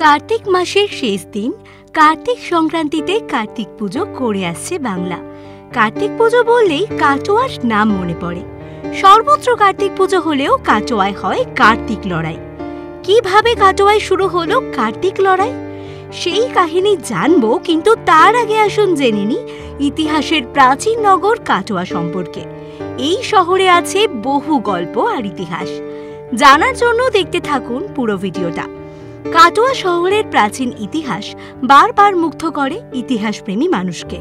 কার্তিক মাসের শেষ দিন কার্তিক সংক্রান্তিতে কার্তিক পুজো করে আসছে বাংলা। কার্তিক পুজো বললেই কাটোয়ার নাম মনে পড়ে। সর্বত্র কার্তিক পুজো হলেও কাটোয়ায় হয় কার্তিক লড়াই। কিভাবে কাটোয়ায় শুরু হলো কার্তিক লড়াই, সেই কাহিনী জানবো, কিন্তু তার আগে আসুন জেনে নিই ইতিহাসের প্রাচীন নগর কাটোয়া সম্পর্কে। এই শহরে আছে বহু গল্প আর ইতিহাস। জানার জন্য দেখতে থাকুন পুরো ভিডিওটা। কাটোয়া শহরের প্রাচীন ইতিহাস বারবার মুগ্ধ করে ইতিহাসপ্রেমী মানুষকে।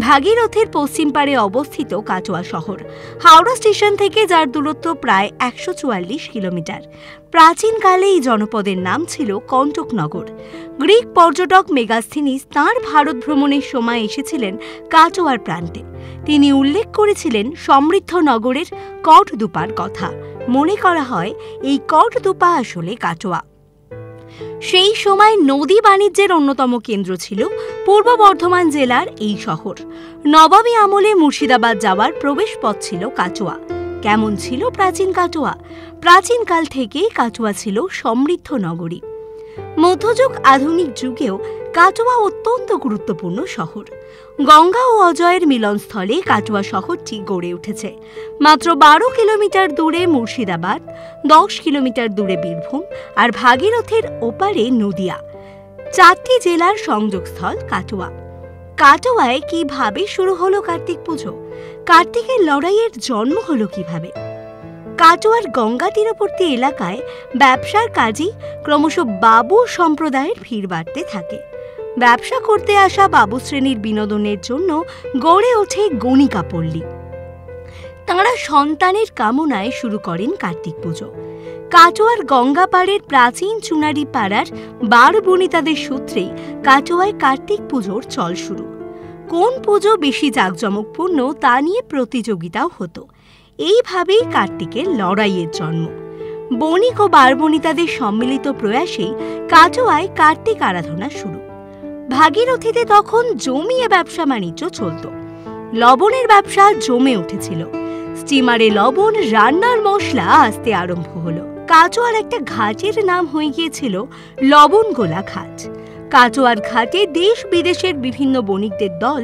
ভাগীরথীর পশ্চিম পাড়ে অবস্থিত কাটোয়া শহর হাওড়া স্টেশন থেকে, যার দূরত্ব প্রায় ১৪৪ কিলোমিটার। প্রাচীনকালে এই জনপদের নাম ছিল কণ্টকনগর। গ্রিক পর্যটক মেগাস্থিনিস তাঁর ভারত ভ্রমণের সময় এসেছিলেন কাটোয়ার প্রান্তে। তিনি উল্লেখ করেছিলেন সমৃদ্ধ নগরের কটদুপার কথা। মনে করা হয় এই কটদুপা আসলে কাটোয়া। সেই সময় নদী বাণিজ্যের অন্যতম কেন্দ্র ছিল পূর্ব বর্ধমান জেলার এই শহর। নবাবী আমলে মুর্শিদাবাদ যাওয়ার প্রবেশ পথ ছিল কাটোয়া। কেমন ছিল প্রাচীন কাটোয়া? প্রাচীনকাল থেকেই কাটোয়া ছিল সমৃদ্ধ নগরী। মধ্যযুগ আধুনিক যুগেও কাটোয়া অত্যন্ত গুরুত্বপূর্ণ শহর। গঙ্গা ও অজয়ের মিলনস্থলে কাটোয়া শহরটি গড়ে উঠেছে। মাত্র ১২ কিলোমিটার দূরে মুর্শিদাবাদ, ১০ কিলোমিটার দূরে বীরভূম আর ভাগীরথীর ওপারে নদিয়া, ৪টি জেলার সংযোগস্থল কাটোয়া। কাটোয়ায় কিভাবে শুরু হলো কার্তিক পুজো? কার্তিকের লড়াইয়ের জন্ম হলো কিভাবে? কাটোয়ার গঙ্গা তীরবর্তী এলাকায় ব্যবসার কাজে ক্রমশ বাবু সম্প্রদায়ের ভিড় বাড়তে থাকে। ব্যবসা করতে আসা বাবু শ্রেণীর বিনোদনের জন্য গড়ে ওঠে গণিকা পল্লী। তাঁরা সন্তানের কামনায় শুরু করেন কার্তিক পুজো। কাটোয়ার গঙ্গা পাড়ের প্রাচীন চুনারি পাড়ার বার বনিতাদের সূত্রেই কাটোয়ায় কার্তিক পুজোর চল শুরু। কোন পুজো বেশি জাঁকজমকপূর্ণ তা নিয়ে প্রতিযোগিতাও হতো। এইভাবেই কার্তিকের লড়াইয়ের জন্ম। বণিক ও বারবণিতাদের সম্মিলিত প্রয়াসেই কাটোয়ায় কার্তিক আরাধনা শুরু। ভাগীরথীতে তখন জমিয়ে ব্যবসা বাণিজ্য চলত। লবণের ব্যবসা জমে উঠেছিল। স্টিমারে লবণ রান্নার মশলা আসতে আরম্ভ হলো। কাটোয়ার একটা ঘাটের নাম হয়ে গিয়েছিল লবণগোলা ঘাট। কাটোয়ার ঘাটে দেশ বিদেশের বিভিন্ন বণিকদের দল,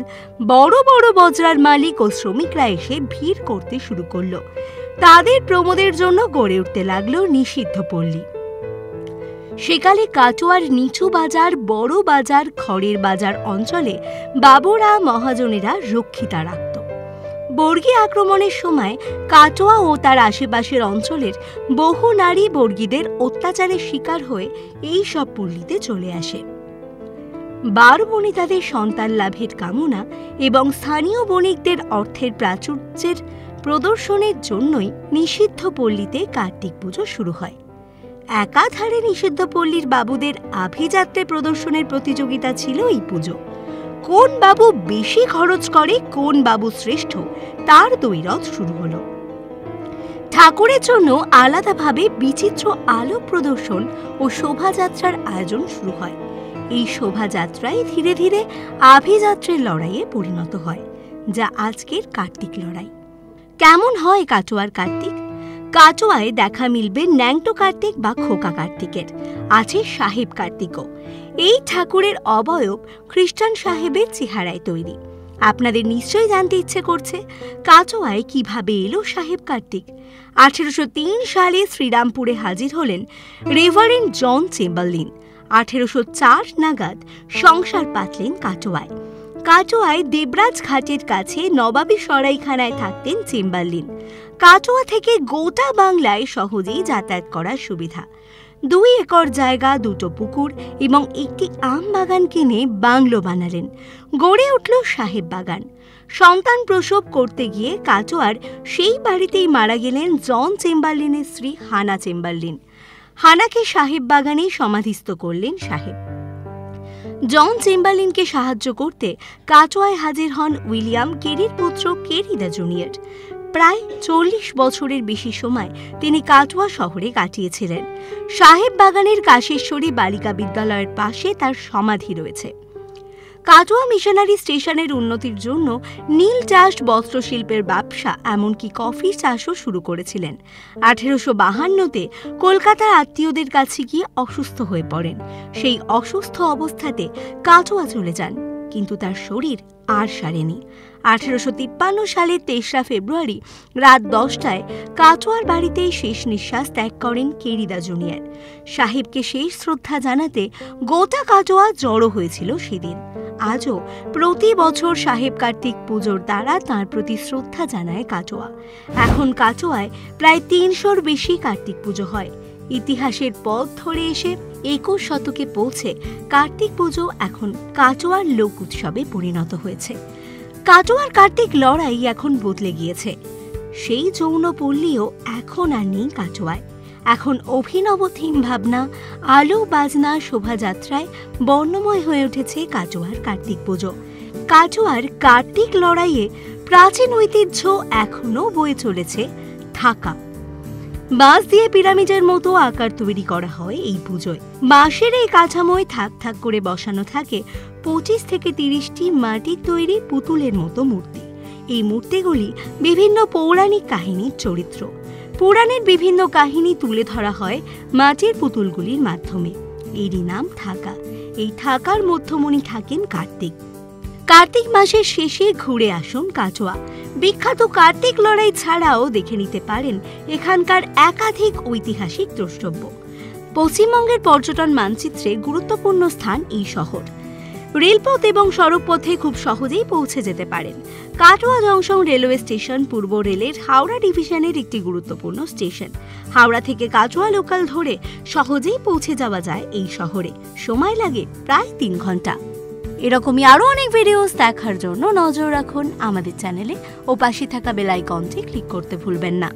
বড় বড় বজরার মালিক ও শ্রমিকরা এসে ভিড় করতে শুরু করলো। তাদের প্রমোদের জন্য গড়ে উঠতে লাগলো নিষিদ্ধ পল্লী। সেকালে কাটোয়ার নিচু বাজার, বড় বাজার, খড়ের বাজার অঞ্চলে বাবুরা মহাজনেরা রক্ষিতা রাখত। বর্গী আক্রমণের সময় কাটোয়া ও তার আশেপাশের অঞ্চলের বহু নারী বর্গীদের অত্যাচারের শিকার হয়ে এই সব পল্লীতে চলে আসে। বার বণিতাদের সন্তান লাভের কামনা এবং স্থানীয় বণিকদের অর্থের প্রাচুর্যের প্রদর্শনের জন্যই নিষিদ্ধ পল্লীতে কার্তিক পুজো শুরু হয়। একাধারে নিষিদ্ধ পল্লীর বাবুদের আভিজাত্যে প্রদর্শনের প্রতিযোগিতা ছিল এই পুজো। কোন বাবু বেশি খরচ করে, কোন বাবু শ্রেষ্ঠ, তার দৈরথ শুরু হলো। ঠাকুরের জন্য আলাদাভাবে বিচিত্র আলোক প্রদর্শন ও শোভাযাত্রার আয়োজন শুরু হয়। এই শোভাযাত্রায় ধীরে ধীরে আভিজাত্রের লড়াইয়ে পরিণত হয়, যা আজকের কার্তিক লড়াই। কেমন হয় কাটোয়ার কার্তিক? কাটোয়ায় দেখা মিলবে ন্যাংটো কার্তিক বা খোকা কার্তিকের। আছে সাহেব কার্তিকও। এই ঠাকুরের অবয়ব খ্রিস্টান সাহেবের চেহারায় তৈরি। আপনাদের নিশ্চয়ই জানতে ইচ্ছে করছে কাটোয়ায় কিভাবে এলো সাহেব কার্তিক। 1803 সালে শ্রীরামপুরে হাজির হলেন রেভারেন্ড জন চেম্বারলিন। 1804 নাগাদ সংসার পাতলেন কাটোয়ায়। কাটোয়ায় দেবরাজ ঘাটের কাছে নবাবী সরাইখানায় থাকতেন চেম্বারলিন। কাটোয়া থেকে গোটা বাংলায় সহজেই যাতায়াত করার সুবিধা। 2 একর জায়গা, 2টো পুকুর এবং একটি আম বাগান কিনে বাংলো বানালেন। গড়ে উঠল সাহেব বাগান। সন্তান প্রসব করতে গিয়ে কাটোয়ার সেই বাড়িতেই মারা গেলেন জন চেম্বারলিনের স্ত্রী হানা চেম্বারলিন। হানাকে সাহেব বাগানেই সমাধিস্থ করলেন সাহেব। জন চেম্বারলিনকে সাহায্য করতে কাটোয়ায় হাজির হন উইলিয়াম কেরির পুত্র কেরি দ্য জুনিয়র। প্রায় 40 বছরের বেশি সময় তিনি কাটোয়া শহরে কাটিয়েছিলেন। সাহেব বাগানের কাশেশ্বরী বালিকা বিদ্যালয়ের পাশে তার সমাধি রয়েছে। কাটোয়া মিশনারি স্টেশনের উন্নতির জন্য নীল চাষ, বস্ত্রশিল্পের ব্যবসা, এমনকি কফি চাষও শুরু করেছিলেন। 1852-তে কলকাতার আত্মীয়দের কাছে গিয়ে অসুস্থ হয়ে পড়েন। সেই অসুস্থ অবস্থাতে কাটোয়া চলে যান, কিন্তু তার শরীর আর সারেনি। 1853 সালের 23 ফেব্রুয়ারি রাত 10টায় কাটোয়ার বাড়িতেই শেষ নিঃশ্বাস ত্যাগ করেন কেরিদা জুনিয়র। সাহেবকে শেষ শ্রদ্ধা জানাতে গোটা কাটোয়া জড়ো হয়েছিল সেদিন। আজও প্রতি বছর সাহেব কার্তিক পুজোর দ্বারা তাঁর প্রতি শ্রদ্ধা জানায় কাটোয়া। এখন কাটোয়ায় প্রায় 300-র বেশি কার্তিক পুজো হয়। ইতিহাসের পথ ধরে এসে 21 শতকে পৌঁছে কার্তিক পুজো এখন কাটোয়ার লোক উৎসবে পরিণত হয়েছে। কাটোয়ার কার্তিক লড়াই এখন বদলে গিয়েছে। সেই যৌনপল্লীও এখন আর নেই কাটোয়ায়। এখন অভিনব থিম ভাবনা, আলো বাজনা, শোভাযাত্রায় বর্ণময় হয়ে উঠেছে কাটোয়ার কার্তিক পুজো। কাটোয়ার কার্তিক লড়াইয়ে প্রাচীন ঐতিহ্য এখনও বয়ে চলেছে ঢাকা। বাঁশ দিয়ে পিরামিডের মতো আকার তৈরি করা হয় এই পুজোয়। বাঁশের এই কাঠামোয় থাক থাক করে বসানো থাকে 25 থেকে 30টি মাটির তৈরি পুতুলের মতো মূর্তি। এই মূর্তিগুলি বিভিন্ন পৌরাণিক কাহিনীর চরিত্র। পুরাণের বিভিন্ন কাহিনী তুলে ধরা হয় মাটির পুতুলগুলির মাধ্যমে। এরই নাম থাকা। এই থাকার মধ্যমণি থাকেন কার্তিক। কার্তিক মাসের শেষে ঘুরে আসুন কাটোয়া। বিখ্যাত কার্তিক লড়াই ছাড়াও দেখে নিতে পারেন এখানকার একাধিক ঐতিহাসিক দ্রষ্টব্য। পশ্চিমবঙ্গের পর্যটন মানচিত্রে গুরুত্বপূর্ণ স্থান এই শহর। রেলপথ এবং সড়কপথে খুব সহজেই পৌঁছে যেতে পারেন। কাটোয়া জংশন রেলওয়ে স্টেশন পূর্ব রেলের হাওড়া ডিভিশনের একটি গুরুত্বপূর্ণ স্টেশন। হাওড়া থেকে কাটোয়া লোকাল ধরে সহজেই পৌঁছে যাওয়া যায় এই শহরে। সময় লাগে প্রায় 3 ঘন্টা। এরকমই আরও অনেক ভিডিওস দেখার জন্য নজর রাখুন আমাদের চ্যানেলে ও পাশে থাকা বেল আইকনটি ক্লিক করতে ভুলবেন না।